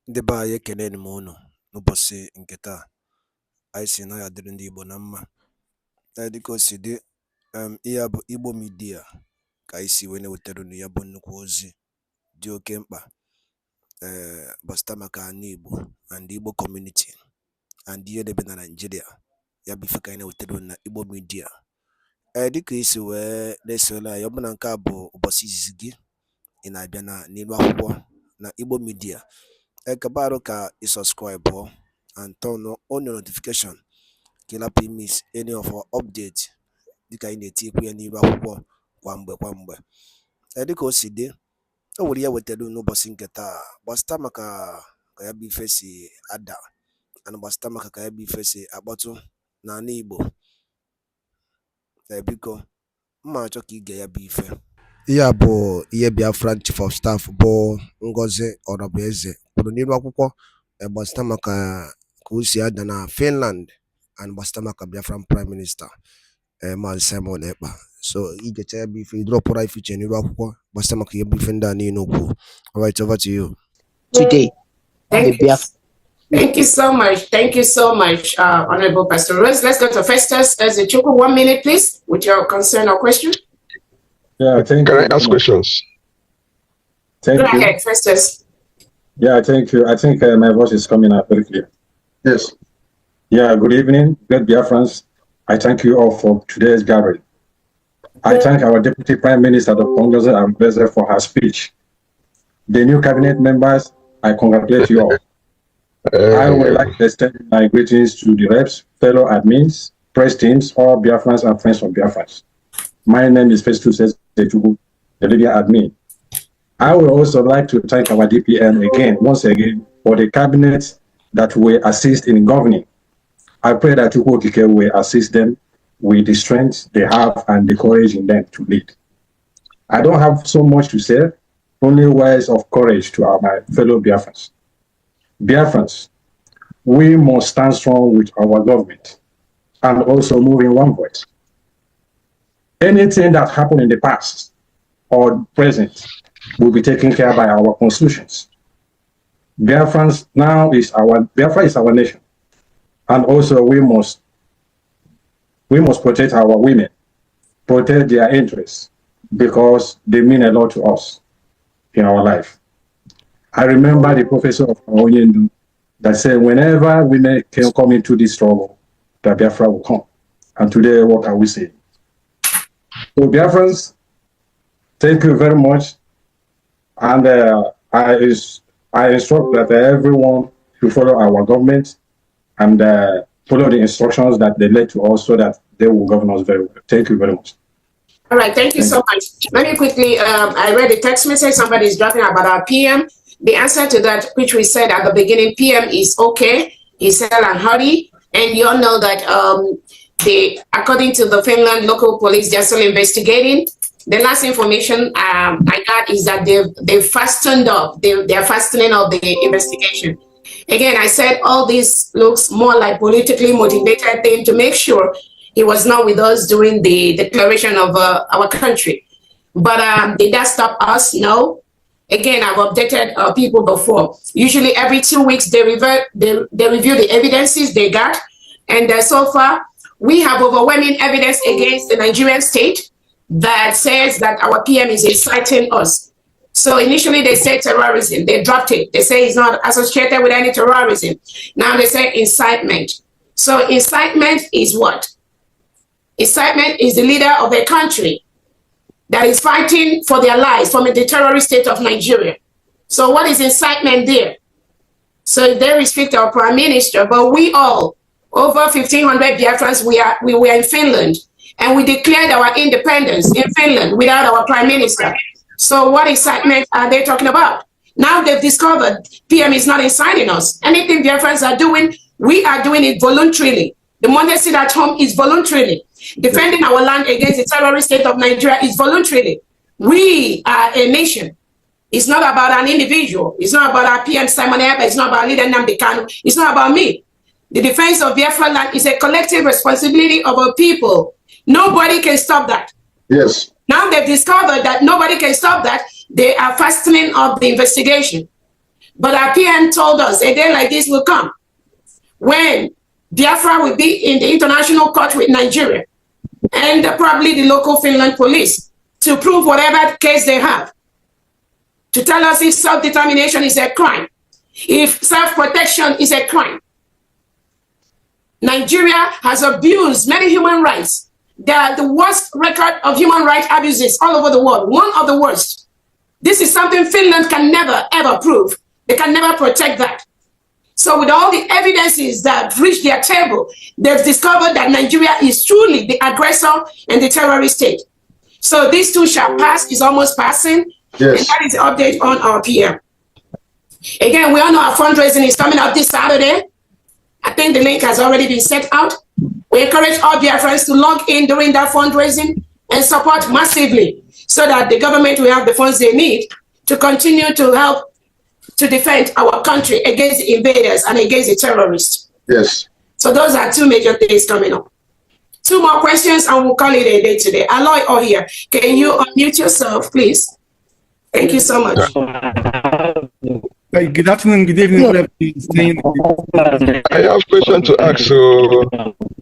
Ndị be anyị ekeneni m unu n'ụbọchị nke taa. Anyị sị na ya dịrị ndị Igbo na mma. Dịka o si dị, ihe a bụ Igbo Media ka anyị si wee na-ewetara unu ya bụ nnukwu ozi dị oke mkpa gbasịta maka ana Igbo and Igbo community and ihe debe na Nigeria. Ya bụ ife ka anyị na-ewetara unu na Igbo Media. Dịka isi wee na-esole anyị, ọ bụ na nke a bụ ụbọchị izizi gị ị na-abịa n'ilu akwụkwọ na Igbo Media, kabaru ka subscribe and turn on your notification ka ị lapụ miss any of our update dịka anyị na-etikwu ya n'ilu akwụkwọ kwa mgbe. Dịka o si dị, o nwere ya wetara n'ụbọchị nke taa gbasịta maka ka ya bụ ife si ada and gbasịta maka ka ya bụ ife si akpọtụ n'ala Igbo. Biko mma achọ ka ige ya bụ ife. Ihe a bụ ihe Biafra Chief of Staff bụ Ngozi Orabueze kwuru n'ilu akwụkwọ gbasịta maka ka o si ada na Finland and gbasịta maka Biafran Prime Minister Maazị Simon Ekpa. So igecha ya bụ ife idropụra ife iche n'ilu akwụkwọ gbasịta maka ihe bụ ife ndị a niile okwu. All right, over to you. Today, Thank you so much. Thank you so much, Honorable Pastor Rose. Let's go to Festus as a Chuku. 1 minute, please, with your concern or question. Yeah, thank you. Can I ask questions? Thank Go you. ahead, Festus. Yeah, thank you. I think my voice is coming out very clear. Yes. Yeah, good evening, great Biafrans. I thank you all for today's gathering. I thank our Deputy Prime Minister, Dr. Ngozi Orabueze, for her speech. The new cabinet members, I congratulate you all. I would like to extend my greetings to the reps, fellow admins, press teams, all Biafrans and friends of Biafrans. My name is Festus Echuku, the leader admin. I would also like to thank our DPN once again, for the cabinet that will assist in governing. I pray that Chukwu Okike will assist them with the strength they have and the courage in them to lead. I don't have so much to say, only words of courage to my fellow Biafrans. Biafrans, we must stand strong with our government and also move in one voice. Anything that happened in the past or present will be taken care of by our constitutions. Biafra is our nation, and also we must protect our women, protect their interests, because they mean a lot to us in our life. I remember the professor of Onyendu that said, whenever women can come into this struggle, the Biafra will come. And today, what are we saying? So Biafrans, thank you very much. And I instruct that everyone should follow our government and follow the instructions that they led to us so that they will govern us very well. Thank you very much. All right, thank you so much. Let me quickly, I read a text message, somebody is dropping about our PM. The answer to that, which we said at the beginning, PM is okay, is hell and hurry. And you all know that according to the Finland local police, they're still investigating. The last information I got is that they've fastened up, they're fastening up the investigation. Again, I said all this looks more like politically motivated thing to make sure he was not with us during the declaration of our country. But did that stop us? No. Again, I've updated people before. Usually every 2 weeks, they review the evidences they got. And so far, we have overwhelming evidence against the Nigerian state that says that our PM is inciting us. So initially they said terrorism, they dropped it. They say he's not associated with any terrorism. Now they say incitement. So incitement is what? Incitement is the leader of a country that is fighting for their lives from the terrorist state of Nigeria. So what is incitement there? So they restrict our prime minister, but we all, over 1,500 Biafrans, we were in Finland, and we declared our independence in Finland without our prime minister. So what incitement are they talking about? Now they've discovered PM is not inciting us. Anything Biafrans are doing, we are doing it voluntarily. The one they sit at home is voluntarily. Defending our land against the terrorist state of Nigeria is voluntarily. We are a nation. It's not about an individual. It's not about our PM Simon Ekpa. It's not about leader nnamdi Kanu. It's not about me. The defense of Biafra land is a collective responsibility of our people. Nobody can stop that. Yes. Now they've discovered that nobody can stop that. They are fastening up the investigation. But our PM told us a day like this will come when Biafra will be in the international court with Nigeria and probably the local Finland police to prove whatever case they have, to tell us if self-determination is a crime, if self-protection is a crime. Nigeria has abused many human rights. They are the worst record of human rights abuses all over the world, one of the worst. This is something Finland can never, ever prove. They can never protect that. So with all the evidences that reached their table, they've discovered that Nigeria is truly the aggressor and the terrorist state. So these two shall pass, is almost passing. Yes. And that is the update on our PM. Again, we all know our fundraising is coming up this Saturday. I think the link has already been set out. We encourage all Biafrans to log in during that fundraising and support massively so that the government will have the funds they need to continue to help to defend our country against the invaders and against the terrorists. Yes. So those are two major things coming up. Two more questions and we'll call it a day today. Aloy Ohia, can you unmute yourself, please? Thank you so much. Good afternoon, good evening. Yeah. I have a question to ask. So,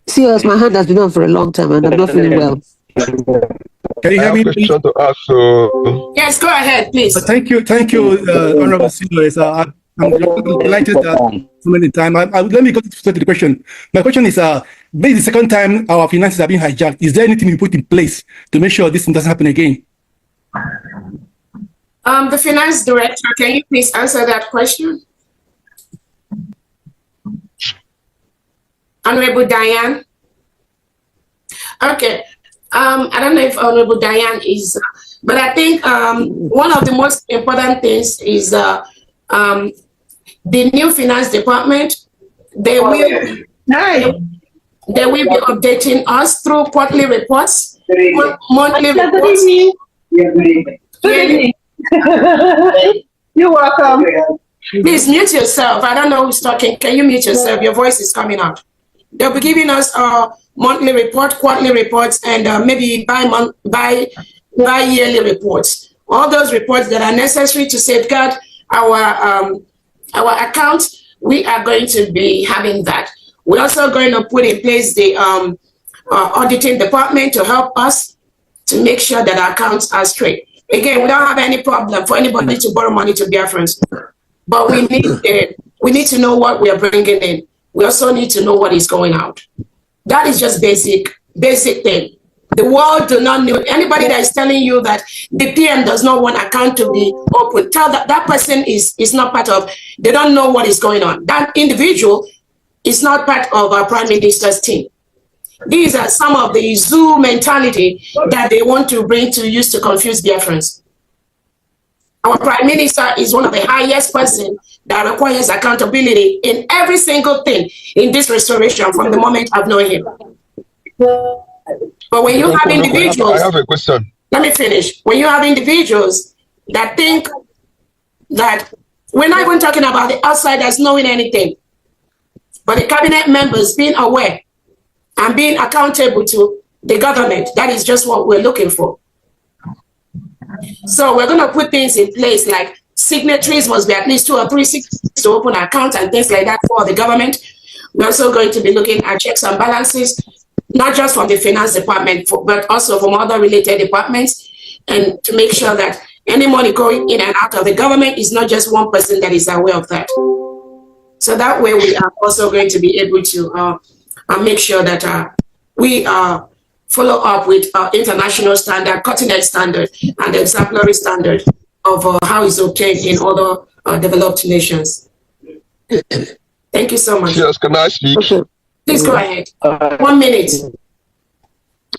serious, my hand has been on for a long time and I'm not feeling well. Can you hear me? Question to ask. So, yes, go ahead, please. Thank you, Honorable Senators. I'm delighted so many times. Let me go to the question. My question is: this is the second time our finances are being hijacked. Is there anything we put in place to make sure this doesn't happen again? The finance director, can you please answer that question? Honorable Diane. Okay. I don't know if Honorable Diane is, but I think one of the most important things is the new finance department. They will be updating us through quarterly reports, monthly reports. You're welcome. Please mute yourself. I don't know who's talking. Can you mute yourself? Your voice is coming out. They'll be giving us a monthly report, quarterly reports, and maybe bi-yearly reports. All those reports that are necessary to safeguard our accounts, we are going to be having that. We're also going to put in place the auditing department to help us to make sure that our accounts are straight. Again, we don't have any problem for anybody to borrow money to Biafrans, but we need to know what we are bringing in. We also need to know what is going out. That is just basic thing. The world do not know. Anybody that is telling you that the PM does not want account to be open, tell that person is not part of, they don't know what is going on. That individual is not part of our Prime Minister's team. These are some of the zoo mentality that they want to bring to use to confuse Biafrans. Our Prime Minister is one of the highest person that requires accountability in every single thing in this restoration from the moment I've known him. But when you have individuals, I have a question. Let me finish. When you have individuals that think that we're not even talking about the outsiders knowing anything, but the cabinet members being aware and being accountable to the government, that is just what we're looking for. So we're going to put things in place like signatories must be at least 2 or 3 signatories to open accounts and things like that for the government. We're also going to be looking at checks and balances, not just from the finance department, but also from other related departments, and to make sure that any money going in and out of the government is not just one person that is aware of that. So that way we are also going to be able to make sure that we follow up with international standard, cutting-edge standard, and the exemplary standard of how it's obtained in other developed nations. Thank you so much. Yes, can I speak? Please go ahead. 1 minute.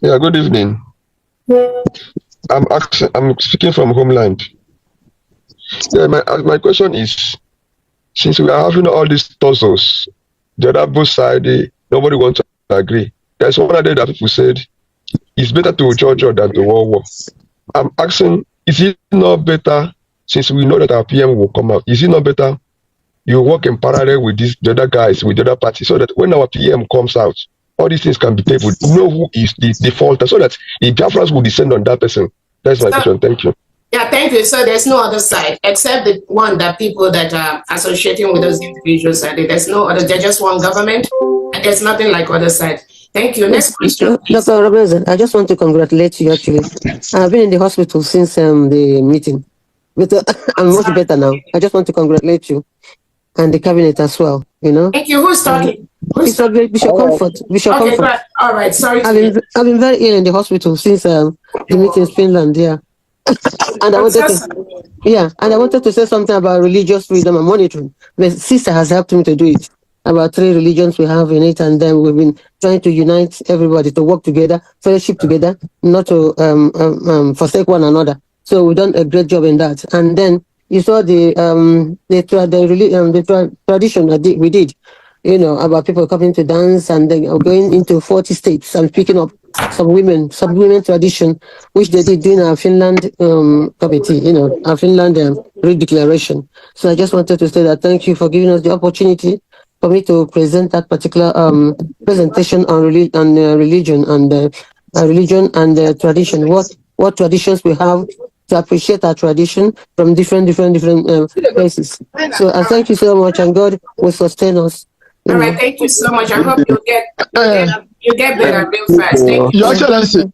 Yeah, good evening. I'm speaking from Homeland. Yeah, my question is, since we are having all these tussles, the other both sides, nobody wants to agree. There's one idea that people said, it's better to judge than to war. I'm asking, is it not better, since we know that our PM will come out, is it not better you work in parallel with the other guys, with the other parties, so that when our PM comes out, all these things can be tabled. Know who is the defaulter, so that the Biafrans will descend on that person. That's my question. Thank you. Yeah, thank you. So there's no other side except the one that people that are associating with those individuals. There's no other. There's just one government, and there's nothing like other side. Thank you. Next question, please. Dr. Robinson, I just want to congratulate you. Actually, I've been in the hospital since the meeting, but I'm much better now. I just want to congratulate you and the cabinet as well. You know. Thank you. Who's talking? Bishop Comfort. Bishop Okay, Comfort. all right. Sorry. I've been very ill in the hospital since the meeting in Finland. Yeah. And I wanted to say something about religious freedom and monitoring. My sister has helped me to do it. About 3 religions we have in it, and then we've been trying to unite everybody to work together, fellowship together, not to forsake one another. So we've done a great job in that. And then you saw the tradition that we did, you know, about people coming to dance and then going into 40 states and picking up some women tradition, which they did during our Finland committee, you know, our Finland redeclaration. So I just wanted to say that thank you for giving us the opportunity for me to present that particular presentation on religion and tradition. What traditions we have to appreciate our tradition from different places. So I thank you so much, and God will sustain us. All right, thank you so much. I hope you get better real fast. Thank you. Your Excellency,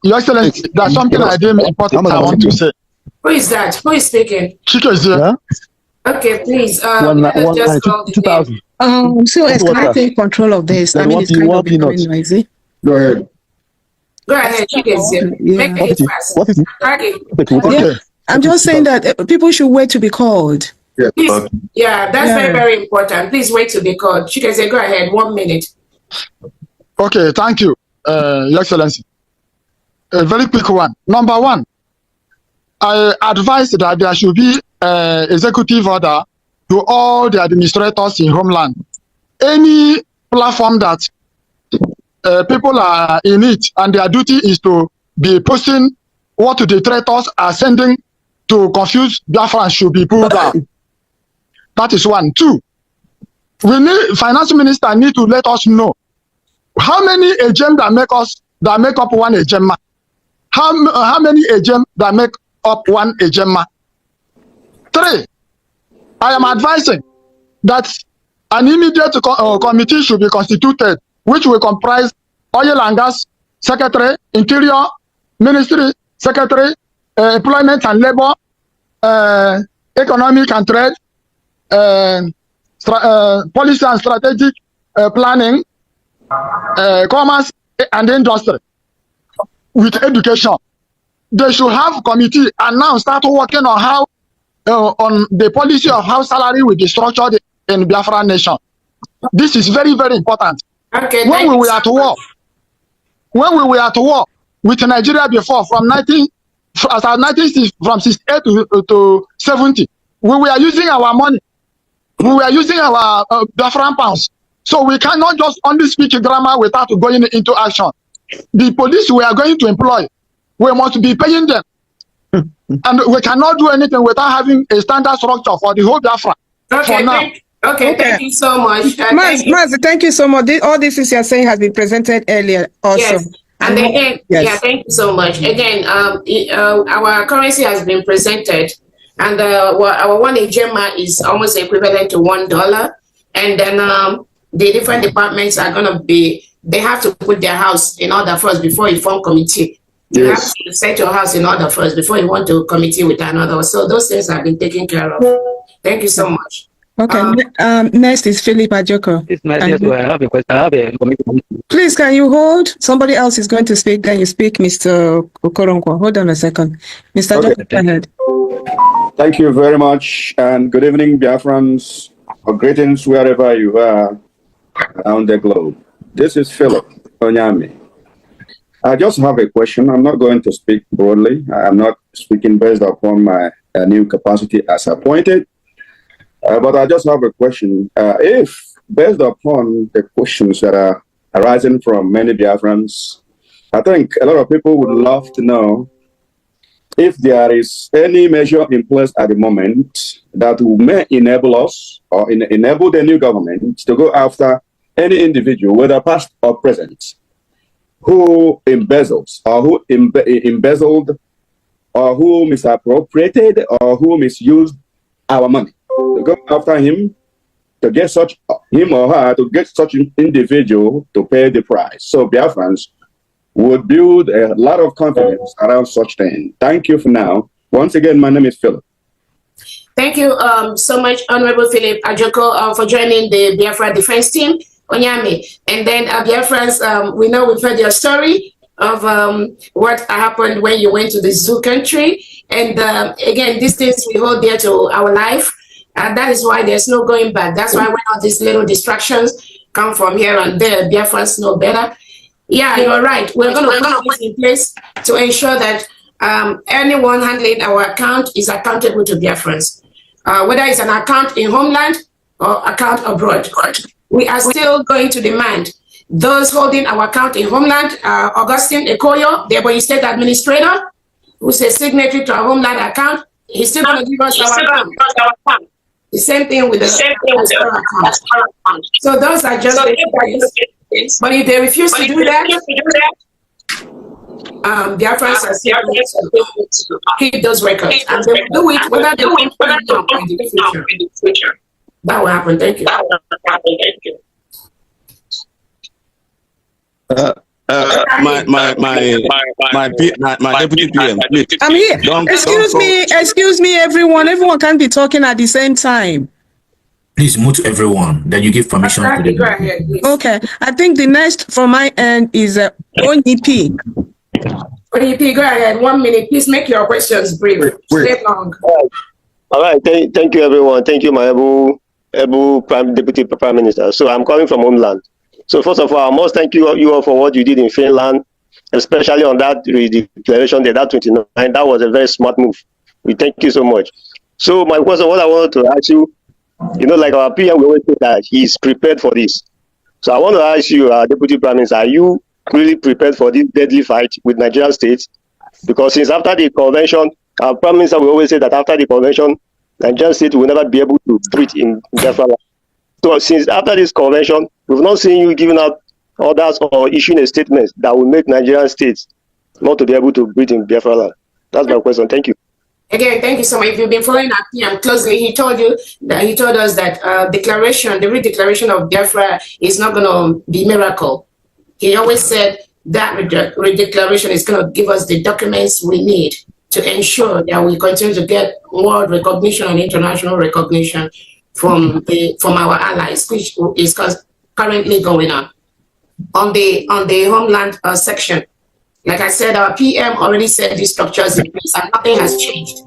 there's something I didn't important I want to say. Who is that? Who is speaking? Chika is here. Yeah? Okay, please. Let us just call the name. So can I take control of this? I mean, it's kind of becoming noisy. Go ahead. Go ahead, Chika is here. Make it fast. What is it? Okay. Yeah. I'm just saying that people should wait to be called. Yeah. Please, that's very important. Please wait to be called. Chika, go ahead. 1 minute. Okay, thank you, Your Excellency. A very quick one. Number one, I advise that there should be executive order to all the administrators in homeland. Any platform that people are in it and their duty is to be posting what the traitors are sending to confuse Biafra should be pulled down. That is one. 2, we need finance minister need to let us know how many agents that make up one agent. How many agents that make up one agent? 3, I am advising that an immediate committee should be constituted, which will comprise Oil and Gas Secretary, Interior Ministry Secretary, Employment and Labor, Economic and Trade, Policy and Strategic Planning, Commerce and Industry, with Education. They should have committee and now start working on how on the policy of how salary will be structured in Biafra nation. This is very, very important. Okay. When we were at war with Nigeria before, from 68 to 70, we were using our money. We were using our Biafran pounds. So we cannot just only speak grammar without going into action. The police we are going to employ, we must be paying them. And we cannot do anything without having a standard structure for the whole Biafra. Okay, thank you so much. Maz, thank you so much. All this is you're saying has been presented earlier also. Yes. And again, thank you so much. Again, our currency has been presented, and our 1 Ejema is almost equivalent to $1. And then the different departments are going to be, they have to put their house in order first before you form committee. You have to set your house in order first before you want to committee with another. So those things have been taken care of. Thank you so much. Okay, next is Philip Ajoko. Please, can you hold? Somebody else is going to speak. Then you speak, Mr. Okoronkwo. Hold on a second. Mr. Ajoko, go ahead. Thank you very much, and good evening, Biafrans, or greetings wherever you are around the globe. This is Philip Onyami. I just have a question. I'm not going to speak broadly. I'm not speaking based upon my new capacity as appointed. But I just have a question. If, based upon the questions that are arising from many Biafrans, I think a lot of people would love to know if there is any measure in place at the moment that may enable us or enable the new government to go after any individual, whether past or present, who embezzles or who embezzled or who misappropriated or who misused our money. To go after him, to get such him or her, to get such an individual to pay the price. So Biafrans would build a lot of confidence around such thing. Thank you for now. Once again, my name is Philip. Thank you so much, Honorable Philip Ajoko, for joining the Biafra defense team, Onyame. And then Biafrans, we know we've heard your story of what happened when you went to the zoo country. And again, these things we hold dear to our life. And that is why there's no going back. That's why when all these little distractions come from here and there, Biafrans know better. Yeah, you're right. We're going to put in place to ensure that anyone handling our account is accountable to Biafrans. Whether it's an account in homeland or account abroad. We are still going to demand those holding our account in homeland, Augustine Ekoyo, the Ebonyi State Administrator, who's a signatory to our homeland account, he's still going to give us our account. The same thing with the account. So those are just things. But if they refuse to do that, Biafrans are still going to keep those records. And they will do it whether they want to or in the future. That will happen. Thank you. My deputy PM, please. I'm here. Excuse me, everyone. Everyone can't be talking at the same time. Please mute everyone. Then you give permission to the. Go ahead, please. Okay. I think the next from my end is ONEP. ONEP, go ahead. 1 minute. Please make your questions brief. Stay long. All right. Thank you, everyone. Thank you, my Ebu Deputy Prime Minister. So I'm calling from Homeland. So first of all, I must thank you all for what you did in Finland, especially on that declaration there, that 29. That was a very smart move. We thank you so much. So my question, what I wanted to ask you, like our PM, we always say that he's prepared for this. So I want to ask you, Deputy Prime Minister, are you really prepared for this deadly fight with Nigerian states? Because since after the convention, our Prime Minister will always say that after the convention, Nigerian state will never be able to breathe in Biafra. So since after this convention, we've not seen you giving out orders or issuing a statement that will make Nigerian states not to be able to breathe in Biafra land. That's my question. Thank you. Again, thank you so much. If you've been following our PM closely, he told us that the redeclaration of Biafra is not going to be miracle. He always said that redeclaration is going to give us the documents we need to ensure that we continue to get world recognition and international recognition from our allies, which is currently going on. On the homeland section, like I said, our PM already said these structures in place and nothing has changed.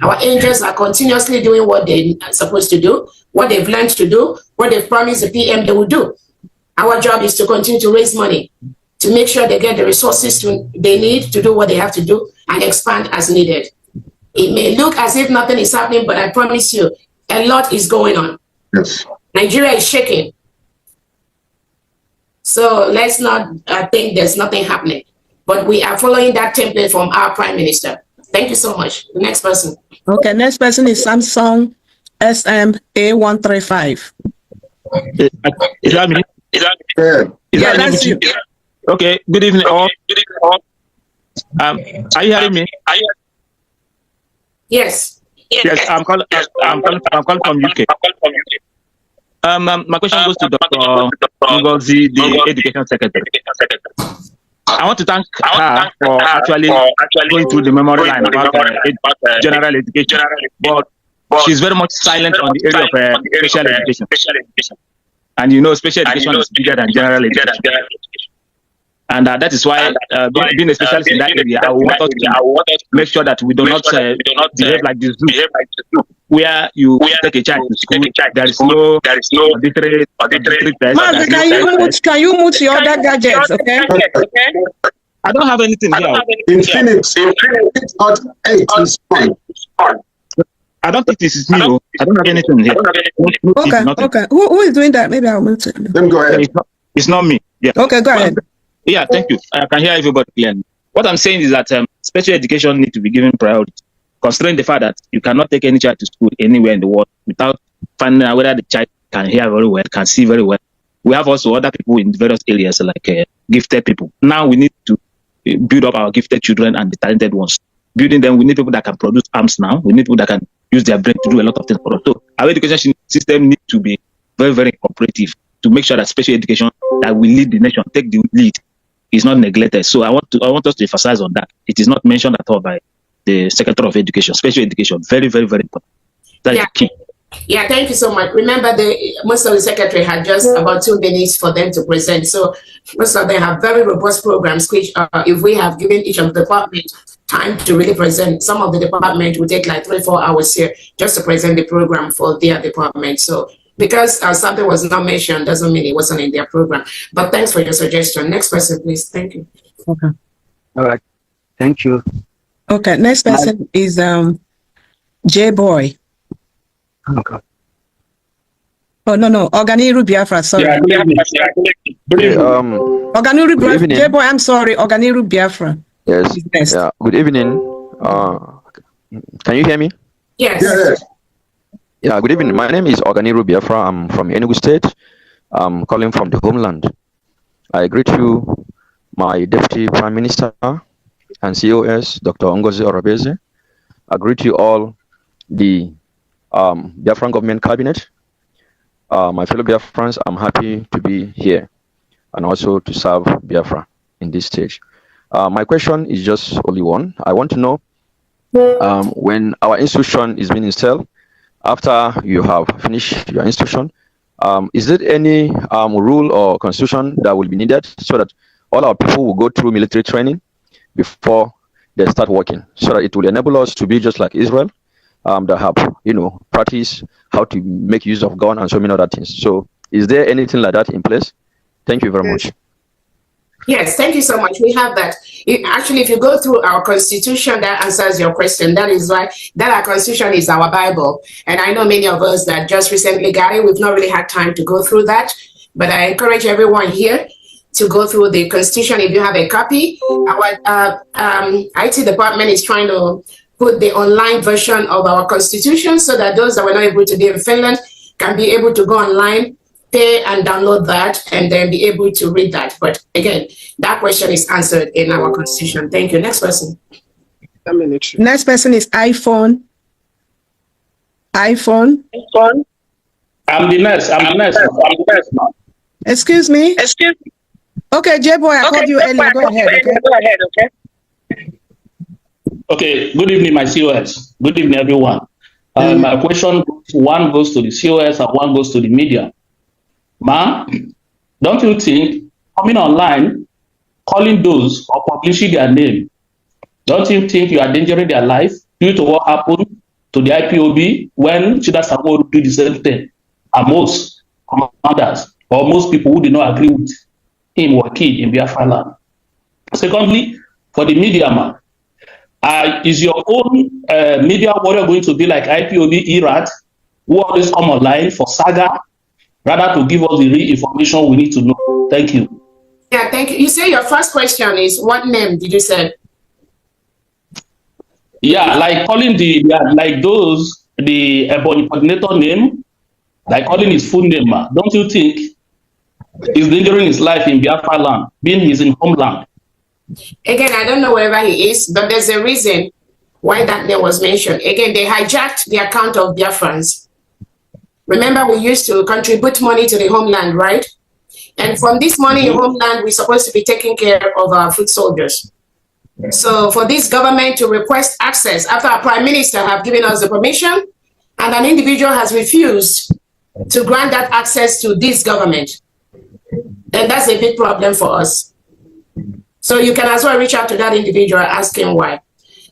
Our angels are continuously doing what they're supposed to do, what they've learned to do, what they've promised the PM they will do. Our job is to continue to raise money, to make sure they get the resources they need to do what they have to do and expand as needed. It may look as if nothing is happening, but I promise you, a lot is going on. Yes. Nigeria is shaking. So let's not think there's nothing happening. But we are following that template from our Prime Minister. Thank you so much. The next person. Okay, next person is Samsung SMA135. Is that me? Yeah, that's you. Okay, good evening all. Are you hearing me? Yes. Yes, I'm calling from UK. My question goes to Dr. Ngozi, the Education Secretary. I want to thank her for actually going through the memory line about general education, but she's very much silent on the area of special education. And special education is bigger than general education. And that is why, being a specialist in that area, I want us to make sure that we do not behave like this zoo, where you take a child to school, there is no auditory test. Mazi, can you mute your other gadgets, okay? I don't have anything here. I don't think this is me. I don't have anything here. Okay. Who is doing that? Maybe I'll mute it. Then go ahead. It's not me. Yeah. Okay, go ahead. Yeah, thank you. I can hear everybody clearly. What I'm saying is that special education needs to be given priority, considering the fact that you cannot take any child to school anywhere in the world without finding out whether the child can hear very well, can see very well. We have also other people in various areas like gifted people. Now we need to build up our gifted children and the talented ones. building them. We need people that can produce arms now. We need people that can use their brain to do a lot of things for us. So our education system needs to be very, very cooperative to make sure that special education that will lead the nation, take the lead, is not neglected. So I want us to emphasize on that. It is not mentioned at all by the Secretary of Education. Special education, very, very, very important. That's the key. Yeah, thank you so much. Remember, most of the secretary had just about 2 minutes for them to present. So most of them have very robust programs, which if we have given each of the departments time to really present, some of the department will take like 3-4 hours here just to present the program for their department. So because something was not mentioned doesn't mean it wasn't in their program. But thanks for your suggestion. Next person, please. Thank you. Okay. All right. Thank you. Okay. Next person is J-Boy. Okay. Oh, no. Organiru Biafra, sorry. Yeah, Organiru Biafra. J-Boy, I'm sorry. Organiru Biafra. Yes. Yeah. Good evening. Can you hear me? Yes. Yeah, good evening. My name is Organiru Biafra. I'm from Enugu State. I'm calling from the homeland. I greet you, my Deputy Prime Minister and COS, Dr. Ngozi Orabeze. I greet you all, the Biafran government cabinet. My fellow Biafrans, I'm happy to be here and also to serve Biafra in this stage. My question is just only one. I want to know when our institution is being installed, after you have finished your institution, is there any rule or constitution that will be needed so that all our people will go through military training before they start working, so that it will enable us to be just like Israel, that have, practice how to make use of gun and so many other things. So is there anything like that in place? Thank you very much. Yes, thank you so much. We have that. Actually, if you go through our constitution, that answers your question. That is why our constitution is our Bible. And I know many of us that just recently got it. We've not really had time to go through that. But I encourage everyone here to go through the constitution if you have a copy. Our IT department is trying to put the online version of our constitution so that those that were not able to be in Finland can be able to go online, pay and download that, and then be able to read that. But again, that question is answered in our constitution. Thank you. Next person. Next person is iPhone. iPhone. I'm the next. Excuse me? Okay, J-Boy, I called you earlier. Go ahead, okay? Okay, good evening, my COS. Good evening, everyone. My question, one goes to the COS and one goes to the media. Ma'am, don't you think coming online, calling those or publishing their name, don't you think you are endangering their life due to what happened to the IPOB when Chida Samoru do the same thing? And most commanders or most people who did not agree with him were killed in Biafra land. Secondly, for the media man, is your own media warrior going to be like IPOB Iraq, who always come online for saga, rather to give us the real information we need to know? Thank you. Yeah, thank you. You say your first question is, what name did you say? Yeah, like calling the Ebony coordinator name, like calling his full name. Don't you think he's endangering his life in Biafra land, being he's in homeland? Again, I don't know wherever he is, but there's a reason why that name was mentioned. Again, they hijacked the account of Biafrans. Remember, we used to contribute money to the homeland, right? And from this money in homeland, we're supposed to be taking care of our foot soldiers. So for this government to request access after our prime minister have given us the permission and an individual has refused to grant that access to this government, then that's a big problem for us. So you can as well reach out to that individual asking why.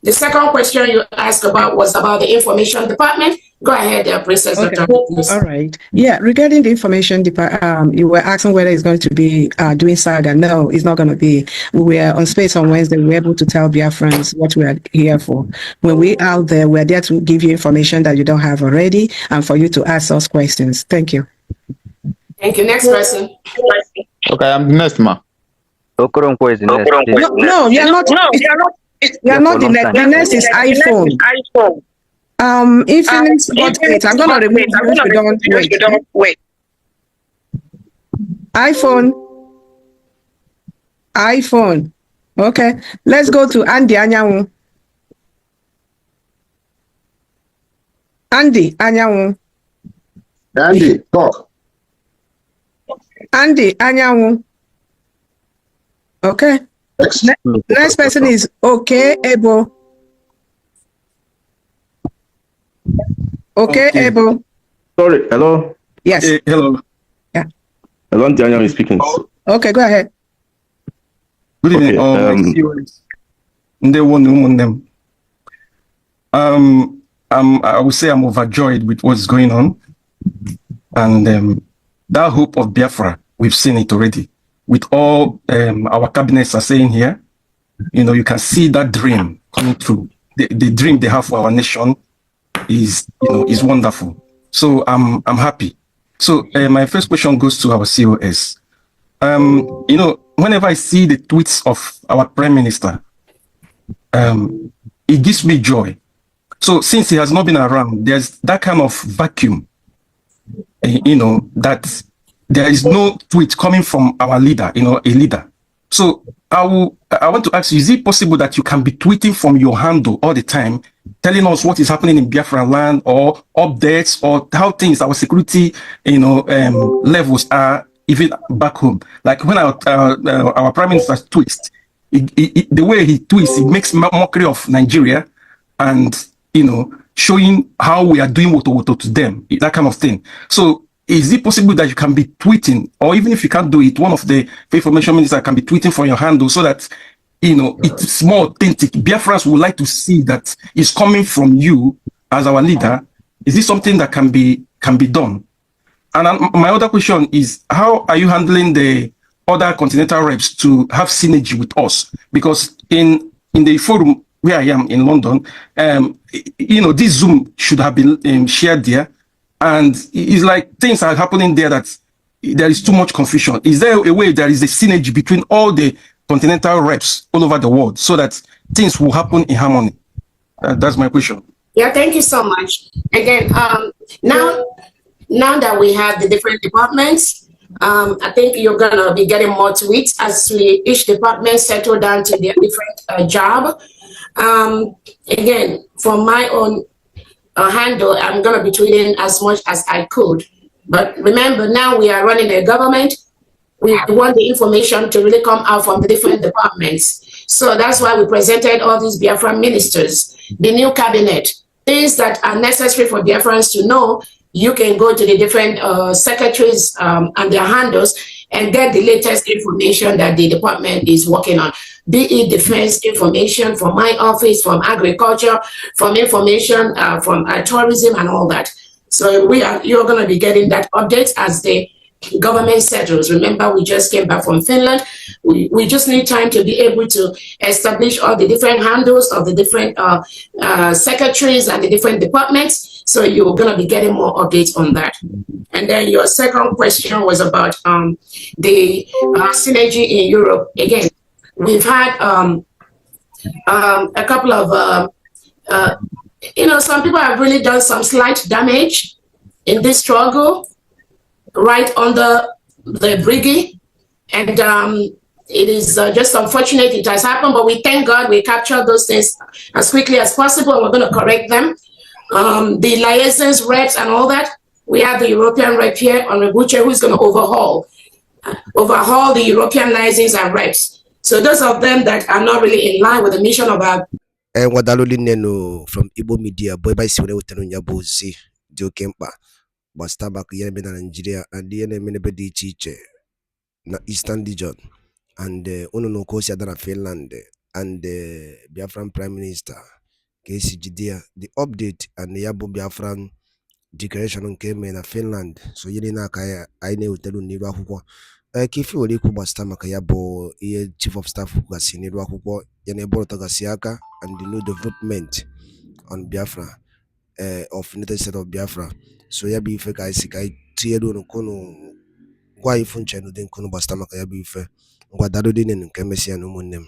The second question you asked about was about the information department. Go ahead, Princess. Okay. All right. Yeah, regarding the information department, you were asking whether it's going to be doing saga. No, it's not going to be. We were on space on Wednesday. We were able to tell Biafrans what we are here for. When we out there, we're there to give you information that you don't have already and for you to ask us questions. Thank you. Thank you. Next person. Okay, I'm the next, ma. Okoronko is the next. No, you're not. You're not the next. The next is iPhone. If you need to got it, I'm gonna remove you if you don't wait. iPhone. Okay, let's go to Andy Anyanwu. Andy Anyanwu. Andy, talk. Andy Anyanwu. Okay. Next person is okay, Ebo. Okay, Ebo. Sorry, hello? Yes. Hello. Yeah. Hello, Daniel is speaking. Okay, go ahead. Good evening. I would say I'm overjoyed with what's going on. And that hope of Biafra, we've seen it already. With all our cabinets are saying here, you can see that dream coming true. The dream they have for our nation is wonderful. So I'm happy. So my first question goes to our COS. Whenever I see the tweets of our Prime Minister, it gives me joy. So since he has not been around, there's that kind of vacuum, that there is no tweet coming from our leader, a leader. So I want to ask you, is it possible that you can be tweeting from your handle all the time, telling us what is happening in Biafra land or updates or how things, our security, levels are even back home? Like when our Prime Minister tweets, the way he tweets, it makes mockery of Nigeria and, showing how we are doing woto to them, that kind of thing. So is it possible that you can be tweeting, or even if you can't do it, one of the information ministers can be tweeting from your handle so that, it's more authentic? Biafrans would like to see that it's coming from you as our leader. Is this something that can be done? And my other question is, how are you handling the other continental reps to have synergy with us? Because in the forum where I am in London, this Zoom should have been shared there. And it's like things are happening there that there is too much confusion. Is there a way there is a synergy between all the continental reps all over the world so that things will happen in harmony? That's my question. Yeah, thank you so much. Again, now that we have the different departments, I think you're going to be getting more tweets as each department settle down to their different job. Again, from my own handle, I'm going to be tweeting as much as I could. But remember, now we are running a government. We want the information to really come out from the different departments. So that's why we presented all these Biafran ministers, the new cabinet, things that are necessary for Biafrans to know. You can go to the different secretaries and their handles and get the latest information that the department is working on. Be it defense information from my office, from agriculture, from information from tourism and all that. So you're going to be getting that update as the government settles. Remember, we just came back from Finland. We just need time to be able to establish all the different handles of the different secretaries and the different departments. So you're going to be getting more updates on that. And then your second question was about the synergy in Europe. Again, we've had a couple of, some people have really done some slight damage in this struggle right under the brigade. And it is just unfortunate it has happened, but we thank God we captured those things as quickly as possible, and we're going to correct them. The liaisons, reps, and all that, we have the European rep here on Rebuche who's going to overhaul the European liaisons and reps. So those of them that are not really in line with the mission of our from Igbo media, boy by Sine Utenunya Dio Kempa, but Stabak Yemen and Nigeria, and the Yemen teacher, na Eastern region, and Uno Kosia than Finland, and the Biafran Prime Minister, Casey Judea, the update and the Yabu Biafran declaration came in Finland. So Yelina Kaya, I know Telu Nira Huko. Kifi Oliku Bastama Kayabo, Chief of Staff Hukasi Nira Huko, Yanebo Tagasiaka, and the new development on Biafra, of United States of Biafra. So Yabi Feka Isikai, Tiedo no Kono, Why Funchano den Kono Bastama Kayabi Fe, Guadadin and Kemesia no Munem.